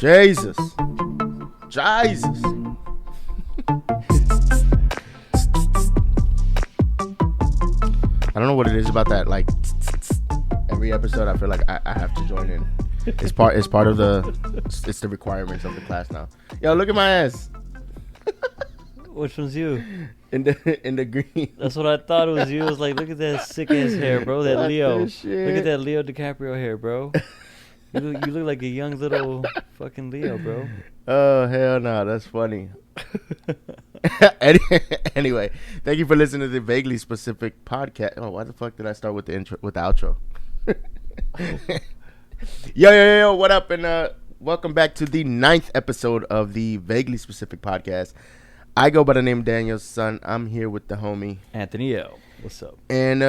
Jesus. Jesus. I don't know what it is about that. Like every episode, I feel like I have to join in. It's part of it's the requirements of the class now. Yo, look at my ass. Which one's you? In the green. That's what I thought it was you. I was like, look at that sick ass hair, bro. That Leo. Look Shit. at that Leo DiCaprio hair, bro. You look like a young little fucking Leo, bro. Oh hell no, that's funny. Anyway, thank you for listening to the Vaguely Specific podcast. Oh, why the fuck did I start with the intro with the outro? Yo, what up? And welcome back to the 9th episode of the Vaguely Specific podcast. I go by the name Daniel's son. I'm here with the homie Anthony L. What's up? And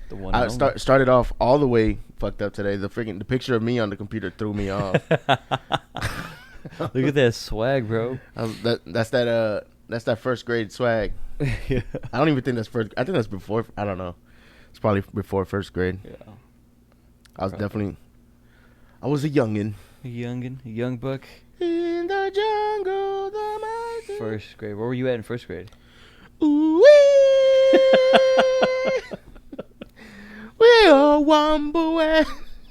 The one I and only. started off all the way fucked up today. The picture of me on the computer threw me off. Look at that swag, bro. That's that first grade swag. Yeah. I don't even think that's first. I think that's before. I don't know. It's probably before first grade. Yeah. I was a youngin. A young buck. In the jungle, the mighty. First grade. Where were you at in first grade? Ooh we are wombo way.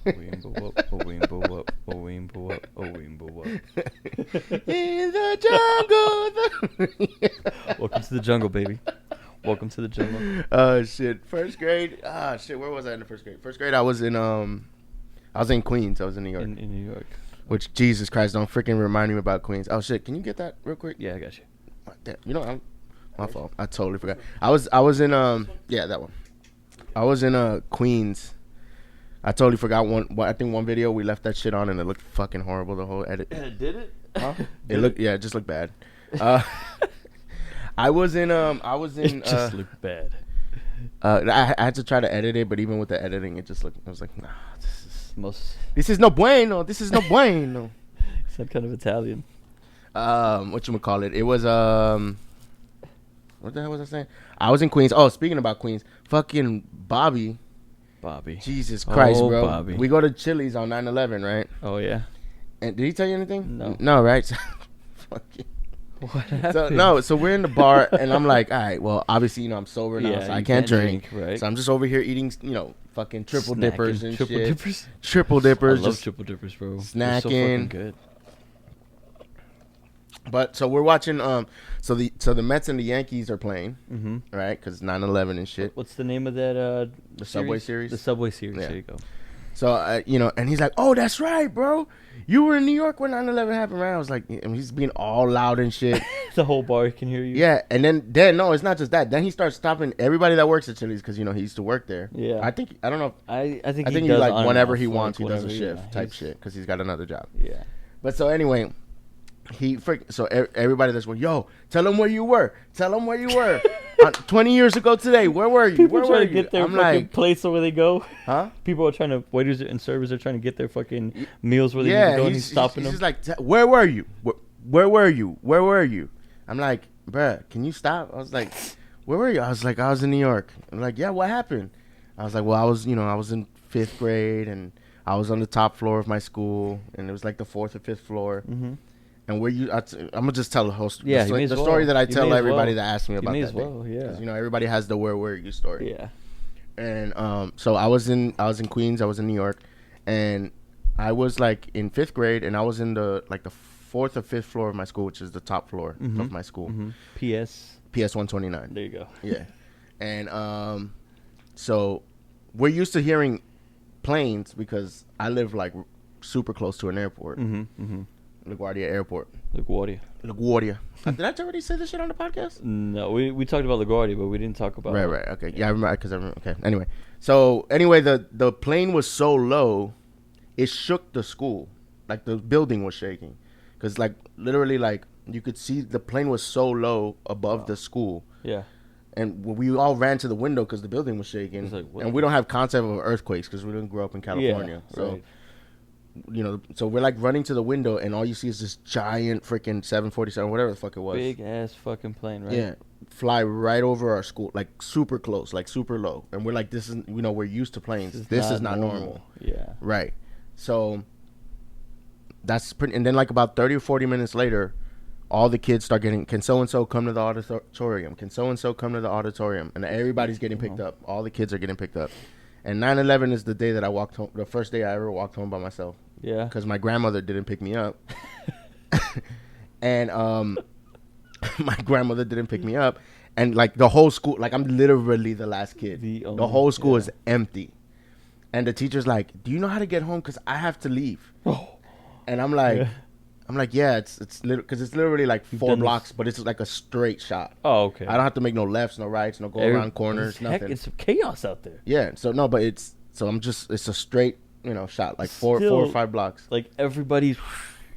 Weembo up, a weembo up, a weembo up, a weembo up. In the jungle. Welcome to the jungle, baby. Welcome to the jungle. Oh shit! First grade. Shit. Where was I in the first grade? First grade, I was in Queens. I was in New York. In New York. Which, Jesus Christ, don't freaking remind me about Queens. Oh shit! Can you get that real quick? Yeah, I got you. Damn, you know, my fault. I totally forgot. I was in yeah, that one. I was in Queens. I totally forgot I think one video we left that shit on and it looked fucking horrible. The whole edit. Did it? Huh? It just looked bad. I was in It just looked bad. I had to try to edit it, but even with the editing, it just looked. I was like, nah, this is no bueno. This is no bueno. Some kind of Italian. Whatchamacallit? It was what the hell was I saying? I was in Queens. Oh, speaking about Queens, fucking Bobby. Jesus Christ, bro. Bobby. We go to Chili's on 9/11, right? Oh yeah. And did he tell you anything? No. No, right? Fucking. What happened? So we're in the bar, and I'm like, all right, well, obviously, I'm sober now, so I can't drink. Right. So I'm just over here eating, fucking triple dippers and triple shit. dippers. Triple dippers. I love just triple dippers, bro. Snacking. They're so fucking good. But so we're watching. So the Mets and the Yankees are playing, right? Because 9/11 and shit. What's the name of that? The Subway Series. The Subway Series. Yeah. There you go. So and he's like, "Oh, that's right, bro. You were in New York when 9/11 happened, right?" I was like, he's being all loud and shit. The whole bar can hear you. Yeah, and then no, it's not just that. Then he starts stopping everybody that works at Chili's because he used to work there. Yeah. I don't know. I think he does like on and whenever off, he like, wants, he does a whatever, shift yeah. type shit because he's got another job. Yeah. But so anyway, everybody that's going, yo, tell him where you were. 20 years ago today, where were you? People Where trying were to you? get their I'm fucking like, place where they go. huh? People are trying to, waiters and servers are trying to get their fucking meals where they need to go, and he's stopping he's them. just like, where were you? Where were you? Where were you? I'm like, bruh, can you stop? I was like, where were you? I was like, I was in New York. I'm like, yeah, what happened? I was like, well, I was in 5th grade, and I was on the top floor of my school, and it was like the 4th or 5th floor. Mm-hmm. And where I'm gonna just tell the whole story. Yeah, the well. story that I tell everybody well. that asks me about that. Yeah. Because everybody has the where were you story. Yeah. And so I was in Queens. I was in New York, and I was like in 5th grade, and I was in the 4th or 5th floor of my school, which is the top floor of my school. Mm-hmm. PS 129. There you go. Yeah. And so we're used to hearing planes because I live like super close to an airport. LaGuardia Airport. LaGuardia. Did I already say this shit on the podcast? No, we talked about LaGuardia, but we didn't talk about. Right. Okay. Yeah, I remember. Okay. Anyway, the plane was so low, it shook the school. Like the building was shaking, because literally you could see the plane was so low above the school. Yeah. And we all ran to the window because the building was shaking. And we don't have concept of earthquakes because we didn't grow up in California. Yeah, so. Right. So we're running to the window, and all you see is this giant freaking 747, whatever the fuck it was. Big ass fucking plane, right? Yeah, fly right over our school, like super close, like super low, and we're like, this is, we're used to planes. This is not normal. Yeah. Right. So that's pretty. And then like about 30 or 40 minutes later, all the kids start getting, can so and so come to the auditorium? Can so and so come to the auditorium? And everybody's getting picked up. All the kids are getting picked up. And 9/11 is the day that I walked home. The first day I ever walked home by myself. Yeah. Because my grandmother didn't pick me up. And my grandmother didn't pick me up. And like the whole school, like I'm literally the last kid. The whole school is empty. And the teacher's like, "Do you know how to get home? Because I have to leave." And I'm like, yeah, it's because it's literally like 4 blocks, but it's like a straight shot. Oh, okay. I don't have to make no lefts, no rights, no go around corners, nothing. It's chaos out there. Yeah. So no, but it's a straight, shot, like four or 5 blocks. Like everybody's.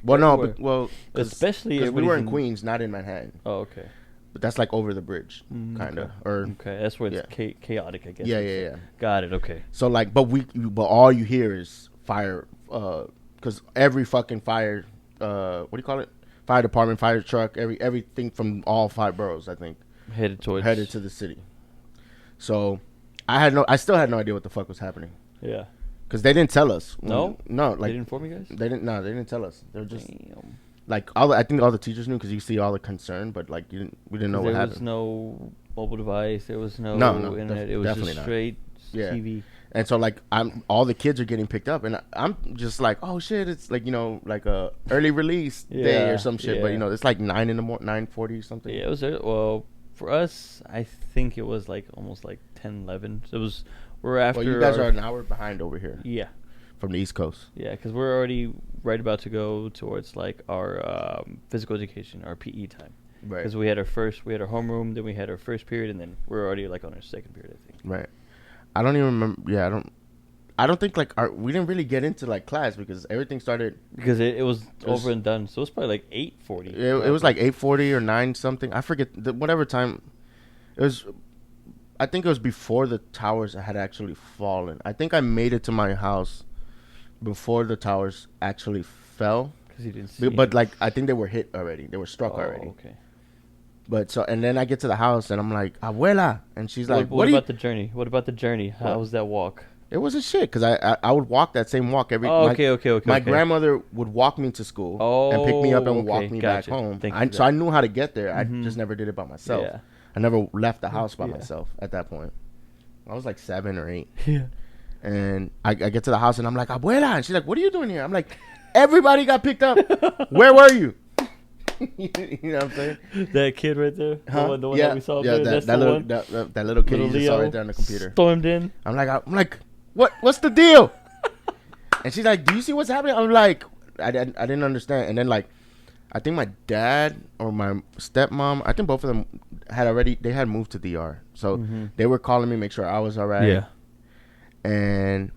Well, everywhere. No, but especially because we were in Queens, not in Manhattan. Oh, okay. But that's like over the bridge, kind of. Okay, that's where it's chaotic, I guess. Yeah. Got it. Okay. So like, but all you hear is fire, because every fucking fire, what do you call it? Fire department, fire truck, everything from all 5 boroughs, I think, headed to the city. So I still had no idea what the fuck was happening. Yeah. Because they didn't tell us. No, like they didn't inform you guys. They didn't tell us. They were just. Damn. Like I think all the teachers knew because you see all the concern, but like we didn't know what happened. There was no mobile device. There was no internet. It was just straight TV. And so like all the kids are getting picked up, and I'm just like, oh shit, it's like like a early release day or some shit. But it's like 9 in the morning, 9:40 or something. Yeah, it was well for us. I think it was like almost like 10, 11. So it was we're after. Well, you guys are an hour behind over here. Yeah. From the East Coast. Yeah, because we're already right about to go towards like our physical education, our PE time. Right. Because we had our homeroom, then we had our first period, and then we're already like on our second period, I think. Right. I don't even remember. Yeah, I don't think like we didn't really get into like class because everything started. Because it was over and done, so it was probably like 8:40. It was like 8:40 or 9 something. I forget whatever time. It was. I think it was before the towers had actually fallen. I think I made it to my house before the towers actually fell. Because you didn't see but like I think they were hit already. They were struck already. Okay. But and then I get to the house and I'm like, "Abuela," and she's like, "What about the journey? What about the journey? How was that walk?" It wasn't shit because I would walk that same walk every. Oh, okay. My grandmother would walk me to school and pick me up and walk me back home. So I knew how to get there. I just never did it by myself. Yeah. I never left the house by myself at that point. I was like 7 or 8. Yeah. And I get to the house and I'm like, "Abuela," and she's like, "What are you doing here?" I'm like, "Everybody got picked up. Where were you?" You know what I'm saying? That kid right there, the one that we saw. Yeah, that little kid you just saw right there on the computer. Stormed in. I'm like, what's the deal? And she's like, "Do you see what's happening?" I'm like, I didn't understand. And then like, I think my dad or my stepmom, I think both of them had moved to DR, so they were calling me, make sure I was all right. Yeah. And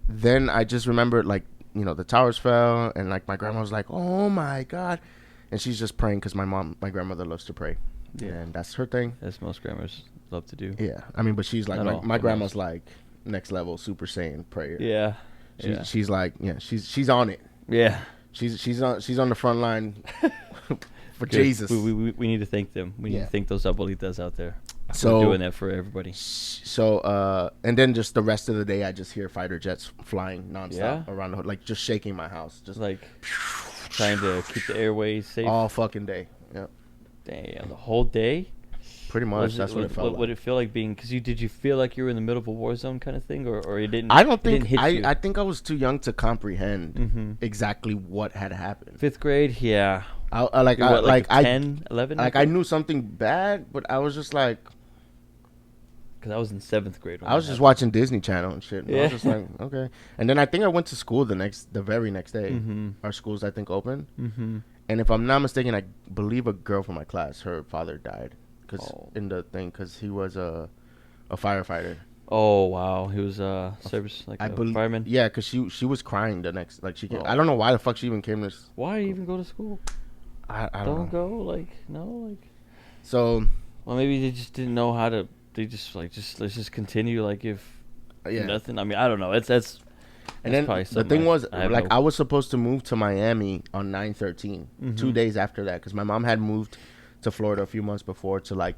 then I just remembered, like, the towers fell, and like my grandma was like, "Oh my God," and she's just praying because my grandmother loves to pray, and that's her thing. As most grandmas love to do. Yeah, I mean, but she's like my grandma's like next level Super Saiyan prayer. Yeah, she's like she's on it. Yeah, she's on the front line for Jesus. We need to thank them. We need to thank those abuelitas out there. So doing that for everybody. So and then just the rest of the day, I just hear fighter jets flying nonstop around the hood, like just shaking my house, just like trying to keep the airways safe all fucking day. Yep. Damn, the whole day. Pretty much. That's what it felt like. Would it feel like being? Because did you feel like you were in the middle of a war zone kind of thing, or it didn't? I don't think. I think I was too young to comprehend exactly what had happened. 5th grade, yeah. I 10, 11. Like I knew something bad, but I was just like. Because I was in 7th grade. I was just watching Disney Channel and shit. And I was just like, okay. And then I think I went to school the very next day. Our schools, I think, opened. And if I'm not mistaken, I believe a girl from my class, her father died because he was a firefighter. Oh wow, he was service fireman. Yeah, because she was crying the next she came. I don't know why the fuck she even came to. Why even go to school? I don't go So. Well, maybe they just didn't know how to. They just let's just continue if nothing. I mean, I don't know. That's and then the thing was I was supposed to move to Miami on 9/13, 2 days after that, because my mom had moved to Florida a few months before to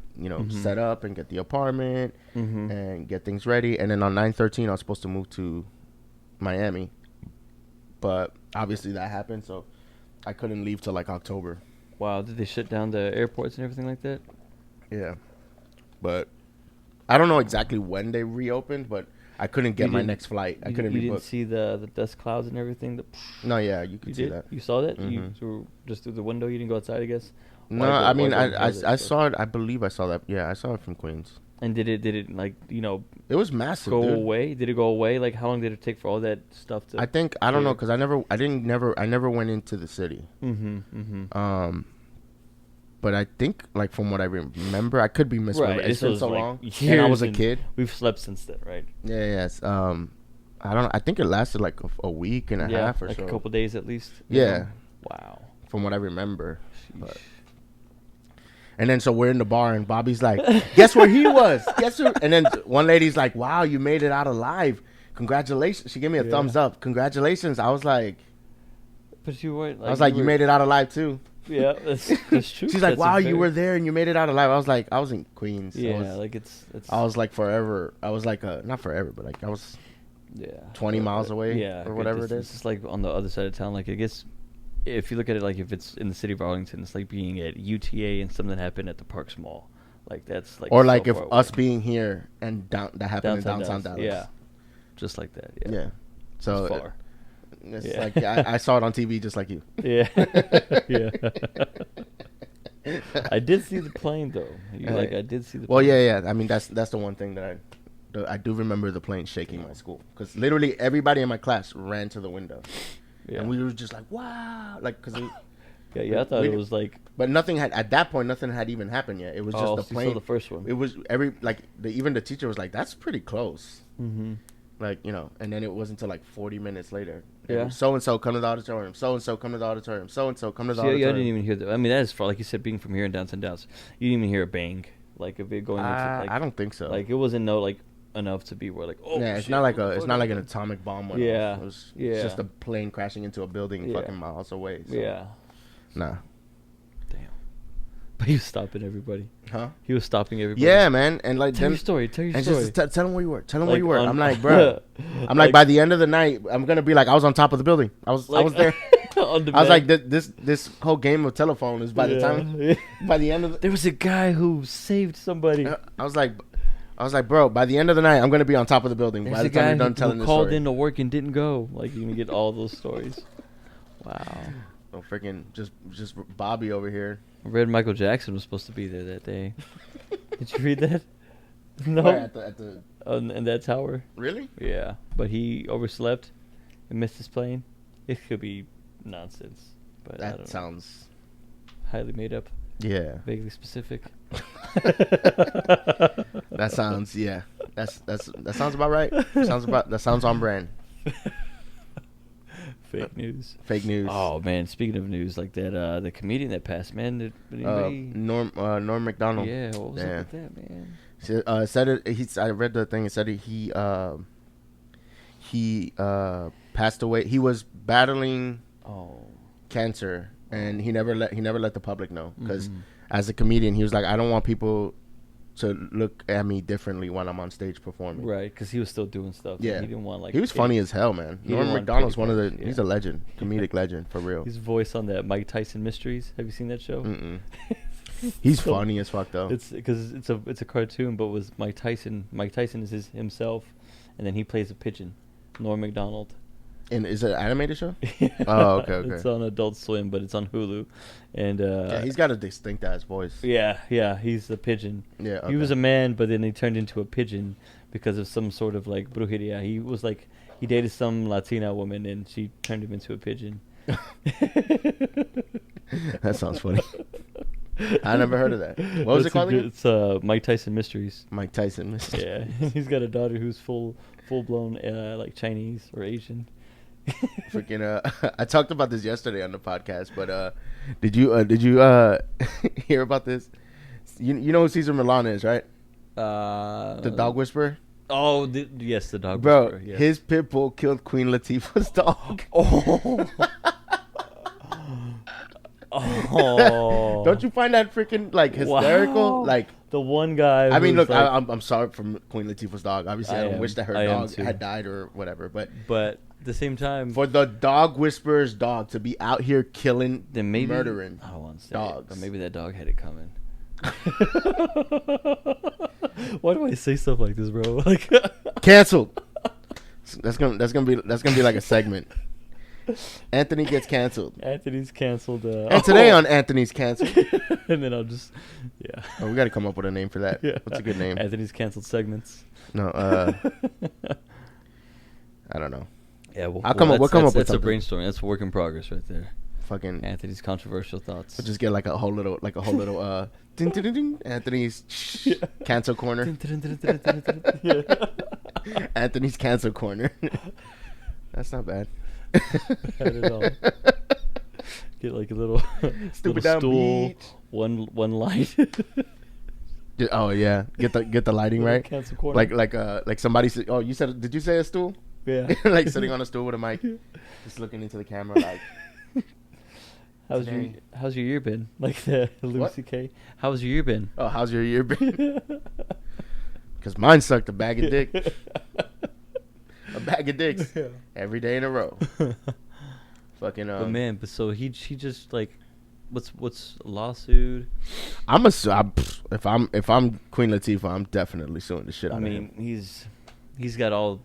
set up and get the apartment and get things ready. And then on 9/13, I was supposed to move to Miami, but obviously that happened, so I couldn't leave till like October. Wow, did they shut down the airports and everything like that? Yeah, but I don't know exactly when they reopened, but I couldn't get my next flight. I couldn't. You didn't see the dust clouds and everything. No, yeah, you could see that. You saw that? Mm-hmm. You through just through the window. You didn't go outside, I guess. No, I mean I saw it. I believe I saw that. Yeah, I saw it from Queens. And did it like It was massive. Go dude. away? Did it go away? Like how long did it take for all that stuff to? I think I don't know because I never went into the city. But I think like from what I remember, I could be misremembering. Right, It's been so like long, and I was a kid. We've slept since then, right? Yeah. Yes. I don't. I think it lasted like a week and a half or like so. a couple days at least. Yeah. Wow. From what I remember. But. And then so we're in the bar and Bobby's like, guess where he was? Guess who? And then one lady's like, wow, you made it out alive. Congratulations. She gave me a thumbs up. Congratulations. I was like, but you weren't. Like, I was like, you made it out alive too. Yeah, that's true. She's like, wow, you were there and you made it out alive. I was like, I was in Queens. Yeah, I was like forever. I was like, not forever, but like I was 20 miles away or whatever it is. It's just like on the other side of town. Like I guess if you look at it like if it's in the city of Arlington, it's like being at UTA and something happened at the Parks Mall. Like that's like. Or like if us being here and that happened in downtown Dallas. Yeah, just like that. Yeah. So it's far. It's like I saw it on TV just like you. Yeah. Yeah. I did see the plane though. I did see the plane. Well, yeah. I mean that's the one thing that I do remember the plane shaking my school because literally everybody in my class ran to the window. Yeah. And we were just like, wow, like because I thought it was like, but nothing had even happened yet. It was just the plane. You saw the first one. It was even the teacher was like, that's pretty close. Mm-hmm. Like and then it wasn't until like 40 minutes later. Yeah. So and so come to the auditorium. So and so come to the auditorium. So and so come to the auditorium. Yeah, I didn't even hear that. I mean, that is far. Like you said, being from here in downtown Dallas, you didn't even hear a bang. Like if it going into like. I don't think so. Like it wasn't enough to be where like it's not like an atomic bomb went off. It was just a plane crashing into a building fucking miles away. So. Yeah. Nah. Damn. But he was stopping everybody. Huh? He was stopping everybody. Yeah, man. And like tell your story. Tell your story. Just tell him where you were. Tell him where you were. I'm like, bro. I'm like by the end of the night, I'm gonna be like, I was on top of the building. I was there. I was like, this whole game of telephone is by the time by the end of there was a guy who saved somebody. I was like, bro, by the end of the night, I'm gonna be on top of the building. There's by the time you're done telling this story. Called into work and didn't go. Like you can get all those stories. Wow. Oh, freaking just Bobby over here. I read Michael Jackson was supposed to be there that day. Did you read that? No. Where, at the in that tower. Really? Yeah, but he overslept and missed his plane. It could be nonsense, but that sounds highly made up. Yeah. Vaguely specific. That sounds that sounds about right. That sounds on brand. Fake news. Fake news. Oh man, speaking of news like that, the comedian that passed, man, Norm Macdonald. Yeah, what was up with that, man? Said it. I read the thing. It said he passed away. He was battling cancer, and he never let the public know because as a comedian, he was like, I don't want people to look at me differently when I'm on stage performing. Right, because he was still doing stuff. Yeah, he didn't want like. He was funny as hell, man. Norm Macdonald's one of the. Yeah. He's a legend, comedic legend for real. His voice on that Mike Tyson Mysteries. Have you seen that show? He's funny as fuck though. It's because it's a cartoon, but with Mike Tyson. Mike Tyson is himself, and then he plays a pigeon, Norm Macdonald. And is it an animated show? Yeah. Oh, okay. It's on Adult Swim, but it's on Hulu. And yeah, he's got a distinct ass voice. Yeah, he's the pigeon. Yeah, okay. He was a man, but then he turned into a pigeon because of some sort of like brujeria. He was like he dated some Latina woman, and she turned him into a pigeon. That sounds funny. I never heard of that. What was it called again? It's Mike Tyson Mysteries. Mike Tyson Mysteries. Yeah, he's got a daughter who's full blown like Chinese or Asian. Freaking I talked about this yesterday on the podcast, but did you hear about this? You know who Cesar Millan is, right? The dog whisperer. Oh, yes, the dog whisperer. Bro, yes. His pit bull killed Queen Latifah's dog. Oh. Oh. Don't you find that freaking like hysterical? Wow. Like the one guy. I mean, look, like, I'm sorry for Queen Latifah's dog. Obviously, I don't wish that her dog had died or whatever. But at the same time, for the dog whisperer's dog to be out here killing, then maybe murdering I don't want to say dogs, but maybe that dog had it coming. Why do I say stuff like this, bro? Like canceled. That's gonna be like a segment. Anthony gets canceled. Anthony's canceled. And today on Anthony's canceled. And then I'll just, Oh, we got to come up with a name for that. Yeah. What's a good name? Anthony's canceled segments. No, I don't know. Yeah, we'll come up with something. That's a brainstorming. That's a work in progress right there. Fucking Anthony's controversial thoughts. We'll just get like a whole little ding, ding, ding, ding, Anthony's cancel corner. Anthony's cancel corner. That's not bad. Bad at all. Get like a little stupid little stool, beach. one light. Oh yeah, get the lighting right. Cancel corner. Like somebody said. Oh, did you say a stool? Yeah. Like sitting on a stool with a mic, just looking into the camera like. How's your year been? Like the Louis C.K. How's your year been? Oh, how's your year been? Because mine sucked a bag of dick. A bag of dicks every day in a row. Fucking. But man, so he just like, what's a lawsuit? If I'm Queen Latifah, I'm definitely suing the shit out of him. I mean, he's got all.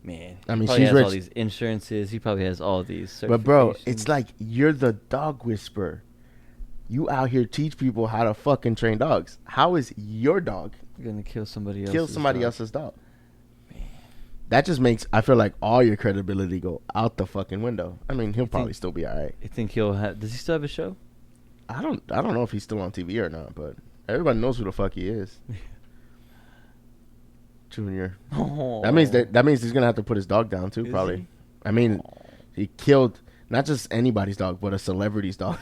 Man, I mean, he she's has rich. all these insurances. He probably has all these certifications. But bro, it's like you're the dog whisperer. You out here teach people how to fucking train dogs. How is your dog gonna kill somebody else's dog? Man. That just makes I feel like all your credibility go out the fucking window. I mean, he'll probably still be all right. You think he'll have? Does he still have a show? I don't know if he's still on TV or not, but everybody knows who the fuck he is. Junior. Oh. That means he's gonna have to put his dog down too. Probably. He? I mean, he killed not just anybody's dog, but a celebrity's dog.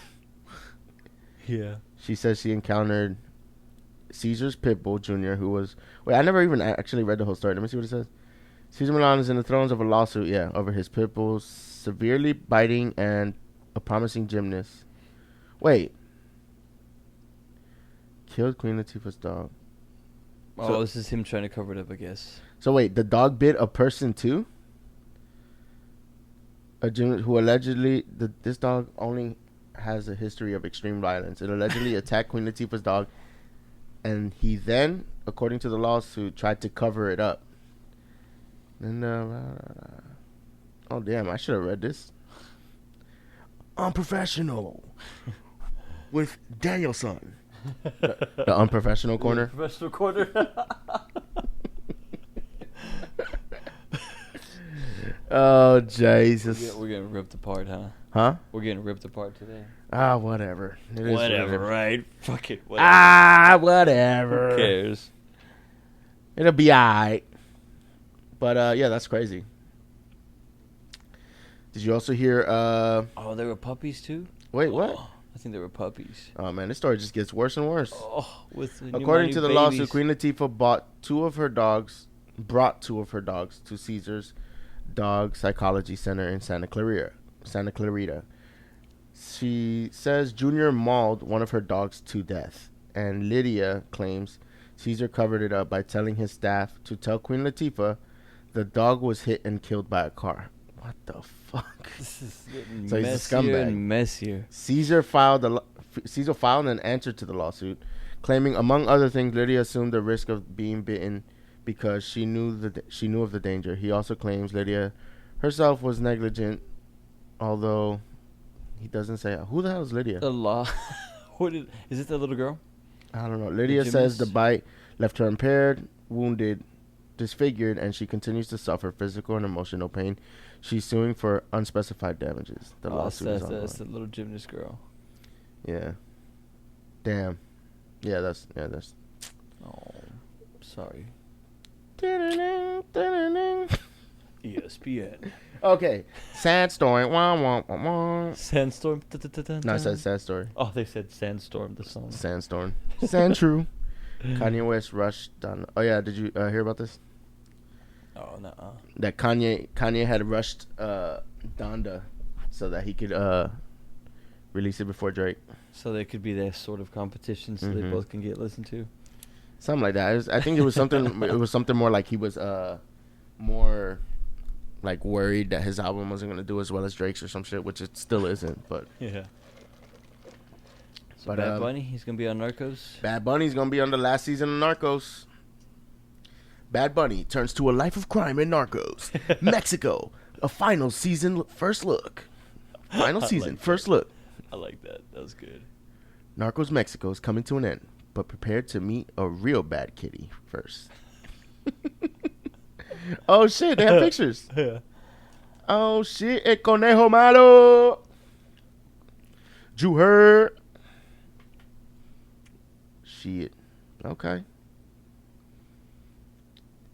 Yeah. She says she encountered Caesar's pit bull, Junior, who was. Wait, I never even actually read the whole story. Let me see what it says. Caesar Milan is in the throes of a lawsuit, over his pit bull severely biting and a promising gymnast. Wait. Killed Queen Latifah's dog. Oh, this is him trying to cover it up, I guess. So wait, the dog bit a person too? A gymnast who allegedly this dog only has a history of extreme violence. It allegedly attacked Queen Latifah's dog, and he then, according to the lawsuit, tried to cover it up. And oh damn, I should have read this. Unprofessional with Danielson. The unprofessional corner. Professional corner. Oh Jesus! We're getting ripped apart, huh? Huh? We're getting ripped apart today. Whatever. Whatever, right? Fuck it. Whatever. Whatever. Who cares? It'll be alright. But yeah, that's crazy. Did you also hear? Oh, there were puppies too. Wait, what? I think there were puppies. Oh man, this story just gets worse and worse. Oh, according to the lawsuit, Queen Latifah brought two of her dogs to Caesar's Dog Psychology Center in Santa Clarita. She says Junior mauled one of her dogs to death, and Lydia claims Caesar covered it up by telling his staff to tell Queen Latifah the dog was hit and killed by a car. What the fuck? This is getting so he's a scumbag. And messier. Caesar filed an answer to the lawsuit, claiming, among other things, Lydia assumed the risk of being bitten because she knew of the danger. He also claims Lydia herself was negligent, although he doesn't say who the hell is Lydia. The law. Is it the little girl? I don't know. Lydia says the bite left her impaired, wounded, disfigured, and she continues to suffer physical and emotional pain. She's suing for unspecified damages. The lawsuit is ongoing. That's the little gymnast girl. Yeah. Damn. Yeah, that's. Oh, sorry. ESPN. Okay. Sad story. Wah, wah, wah, wah. Sandstorm. No, it said sad story. Oh, they said Sandstorm, the song. Sandstorm. Sand true. Kanye West rushed down. Oh yeah, did you hear about this? Oh no. That Kanye had rushed Donda so that he could release it before Drake. So there could be that sort of competition, so they both can get listened to. Something like that. I think it was something. It was something more like he was more like worried that his album wasn't gonna do as well as Drake's or some shit, which it still isn't. But yeah. So but Bad Bunny, he's gonna be on Narcos. Bad Bunny's gonna be on the last season of Narcos. Bad Bunny turns to a life of crime in Narcos. Mexico, a final season first look. Final season first look. I like that. That was good. Narcos Mexico is coming to an end, but prepare to meet a real bad kitty first. Oh shit, they have pictures. Yeah. Oh shit, el conejo malo. You heard? Shit. Okay.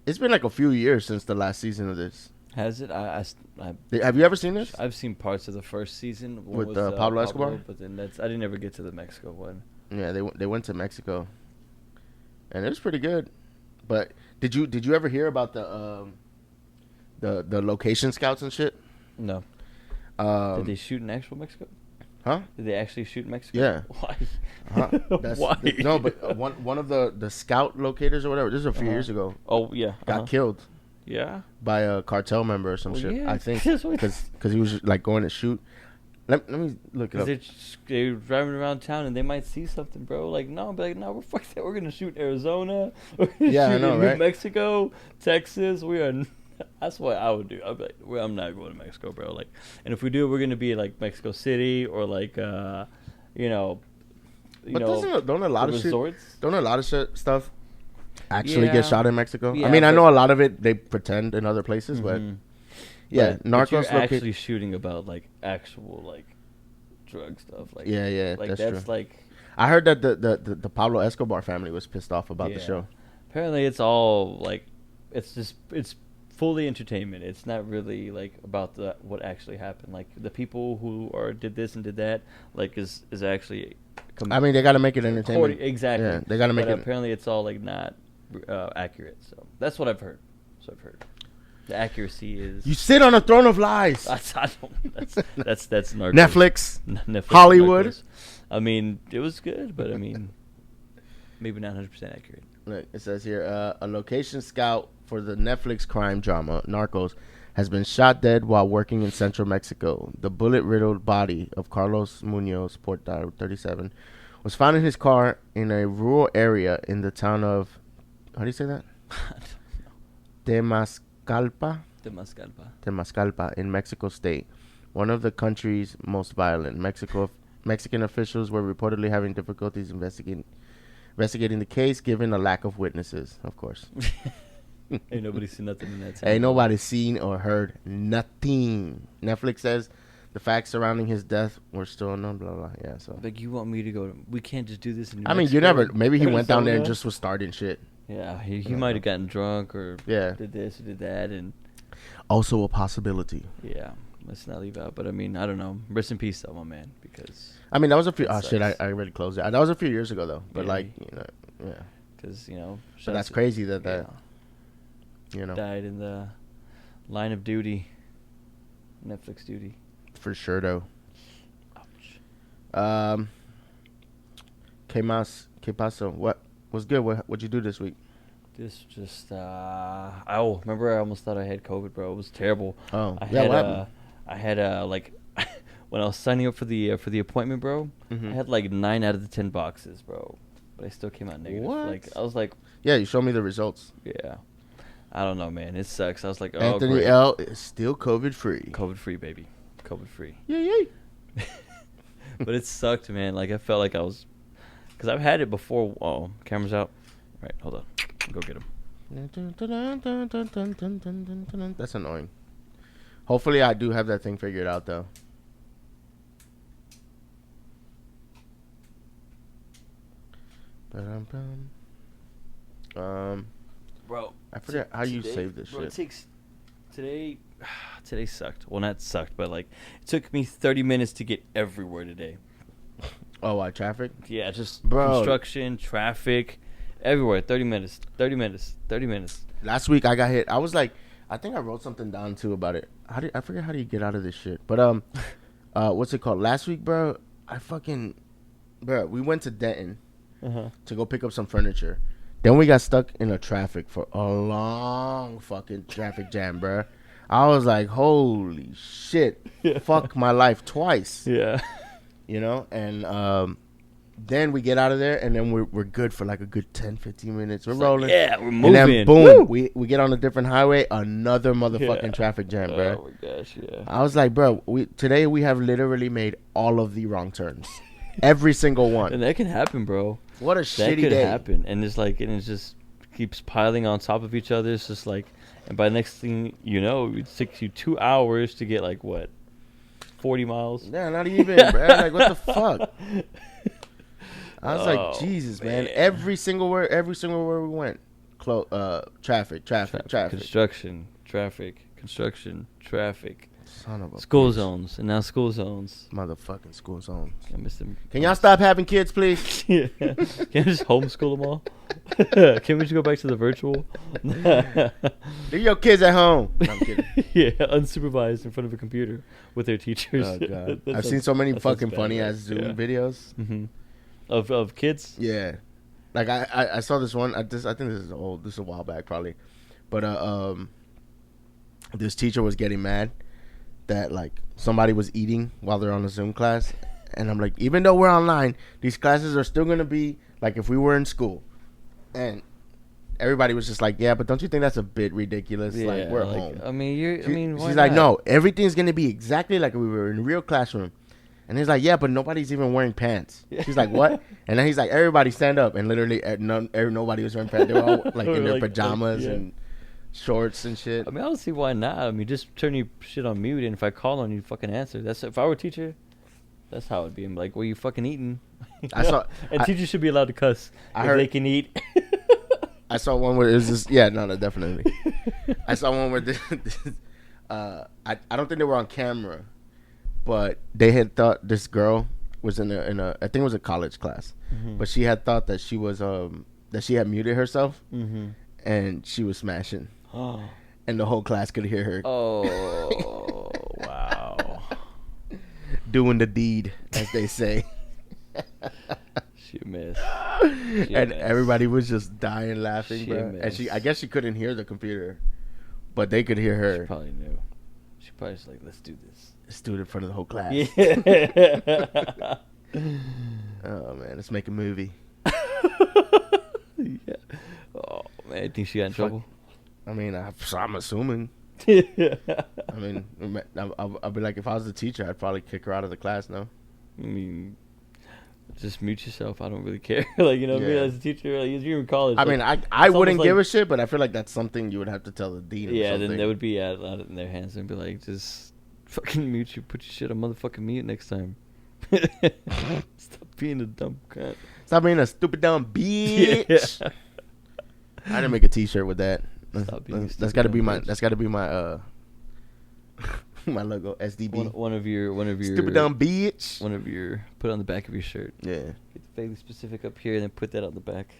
It's been like a few years since the last season of this. Has it? Have you ever seen this? I've seen parts of the first season. With Pablo Escobar? But then I didn't ever get to the Mexico one. Yeah, they went to Mexico. And it was pretty good. But did you ever hear about the location scouts and shit? No. Did they shoot in actual Mexico? Huh? Did they actually shoot in Mexico? Yeah. Why? Why? No, but one of the scout locators or whatever. This is a few years ago. Oh yeah. Got killed. Yeah. By a cartel member or some shit. Yeah. I think because he was just, like going to shoot. Let me look it up. They're driving around town and they might see something, bro. Like no, but like no, we're fuck that. We're gonna shoot Arizona. We're gonna shoot I know, in right? New Mexico, Texas. We are. That's what I would do. I'd be like, well, I'm not going to Mexico, bro. Like, and if we do, we're gonna be like Mexico City or like, don't a lot of resorts? Don't a lot of stuff actually get shot in Mexico? Yeah, I mean, I know a lot of it they pretend in other places, but yeah, Narcos. But you're actually shooting about like actual like drug stuff. Like yeah, like that's true. Like I heard that the Pablo Escobar family was pissed off about the show. Apparently, it's all like it's fully entertainment. It's not really like about what actually happened. Like the people who did this and did that, like is actually. I mean, they got to make it entertainment. Exactly. Yeah, they got to make it. Apparently, it's all like not accurate. So that's what I've heard. The accuracy is. You sit on a throne of lies. That's Narcos. Netflix, Hollywood. Narcos. I mean, it was good, but I mean, maybe not 100% accurate. Look, it says here, a location scout for the Netflix crime drama Narcos has been shot dead while working in central Mexico. The bullet-riddled body of Carlos Munoz, 37, was found in his car in a rural area in the town of, how do you say that? Temascalpa in Mexico State, one of the country's most violent. Mexican officials were reportedly having difficulties investigating the case, given a lack of witnesses, of course. Ain't nobody seen nothing in that time. Ain't nobody seen or heard nothing. Netflix says the facts surrounding his death were still unknown, blah, blah. Yeah, so. Like, you want me to go, we can't just do this in New I mean, Mexico? you never, maybe he went down there and just was starting shit. Yeah, he might have gotten drunk or did this or did that. And also a possibility. Yeah, let's not leave out. But, I mean, I don't know. Rest in peace, though, my man, because... I mean, that was a few... Oh, shit, I already closed it. That was a few years ago, though. But, yeah. Because, So that's crazy that died in the line of duty. Netflix duty. For sure, though. Ouch. Que paso? What's good? What'd you do this week? This just... remember I almost thought I had COVID, bro. It was terrible. Oh, what happened? I had, when I was signing up for the appointment, bro, I had, 9 out of the 10 boxes, bro. But I still came out negative. What? I was like... Yeah, you showed me the results. Yeah. I don't know, man. It sucks. I was like, Anthony great. L. is still COVID-free. COVID-free, baby. COVID-free. Yay. But it sucked, man. Like, I felt like I was... Because I've had it before. Oh, camera's out. All right, hold on. Go get him. That's annoying. Hopefully, I do have that thing figured out, though. Bro, I forget how you save this shit. It takes today sucked. Well, not sucked, but it took me 30 minutes to get everywhere today. Oh, why traffic? Yeah, just construction, traffic, everywhere. 30 minutes. Last week I got hit. I was like, I think I wrote something down too about it. I forget how do you get out of this shit? But what's it called? Last week, bro, bro, we went to Denton to go pick up some furniture. Then we got stuck in a traffic for a long fucking traffic jam, bro. I was like, holy shit. Fuck my life twice. Yeah. You know? And then we get out of there, and then we're good for like a good 10, 15 minutes. We're rolling. Yeah, we're moving. And then, boom, we get on a different highway, another motherfucking traffic jam, bro. Oh, my gosh, yeah. I was like, bro, today we have literally made all of the wrong turns. Every single one. And that can happen, bro. What a shitty day. That could happen. And it's like, and it just keeps piling on top of each other. It's just like, and by the next thing you know, it takes you 2 hours to get like, what, 40 miles? Yeah, not even, bro. Like, what the fuck? I was like, Jesus, man. Every single word we went. Traffic. Construction, traffic. Son of a school bitch. Zones, and now school zones. Motherfucking school zones. I miss them. Can y'all stop having kids, please? Yeah. Can we just homeschool them all? Can we just go back to the virtual? Leave your kids at home. No, I'm kidding. Yeah, unsupervised in front of a computer with their teachers. Oh, God. I've seen so many fucking funny-ass Zoom videos. Mm-hmm. Of kids? Yeah. Like, I saw this one. I think this is old. This is a while back, probably. But this teacher was getting mad that, like, somebody was eating while they're on a Zoom class. And I'm like, even though we're online, these classes are still going to be like if we were in school. And everybody was just like, yeah, but don't you think that's a bit ridiculous? Yeah, like, we're home. I mean, why she's not? like, no, everything's going to be exactly like we were in a real classroom. And he's like, yeah, but nobody's even wearing pants. She's like, what? And then he's like, everybody stand up. And literally nobody was wearing pants. They were all like in their pajamas and shorts and shit. I mean, I don't see why not. I mean, just turn your shit on mute, and if I call on you, fucking answer. That's if I were a teacher, that's how it'd be. I'm like, what are you fucking eating? Teachers should be allowed to cuss if they can eat. I saw one where it was just, no, definitely. I saw one where I don't think they were on camera, but they had thought this girl was in a I think it was a college class, but she had thought that she was that she had muted herself, and she was smashing, and the whole class could hear her. Oh, wow! Doing the deed, as they say. She missed. Everybody was just dying laughing, bro. And I guess she couldn't hear the computer, but they could hear her. She probably knew. She probably was like, let's do this. Let's do it in front of the whole class. Yeah. Oh, man. Let's make a movie. Yeah. Oh, man. I think she got in trouble. I mean, I'm assuming. Yeah. I mean, I'll be like, if I was the teacher, I'd probably kick her out of the class, no? I mean, just mute yourself. I don't really care. Like, you know what I mean? As a teacher, like, you're in college. I mean, I wouldn't give a shit, but I feel like that's something you would have to tell the dean or something. Yeah, then that would be out in their hands and be like, just fucking mute you. Put your shit on motherfucking mute next time. Stop being a dumb cunt. Stop being a stupid dumb bitch. Yeah. I didn't make a T-shirt with that. That's got to be my my logo, SDB. One of your stupid dumb bitch. One of your put on the back of your shirt. Yeah. Get vaguely specific up here and then put that on the back.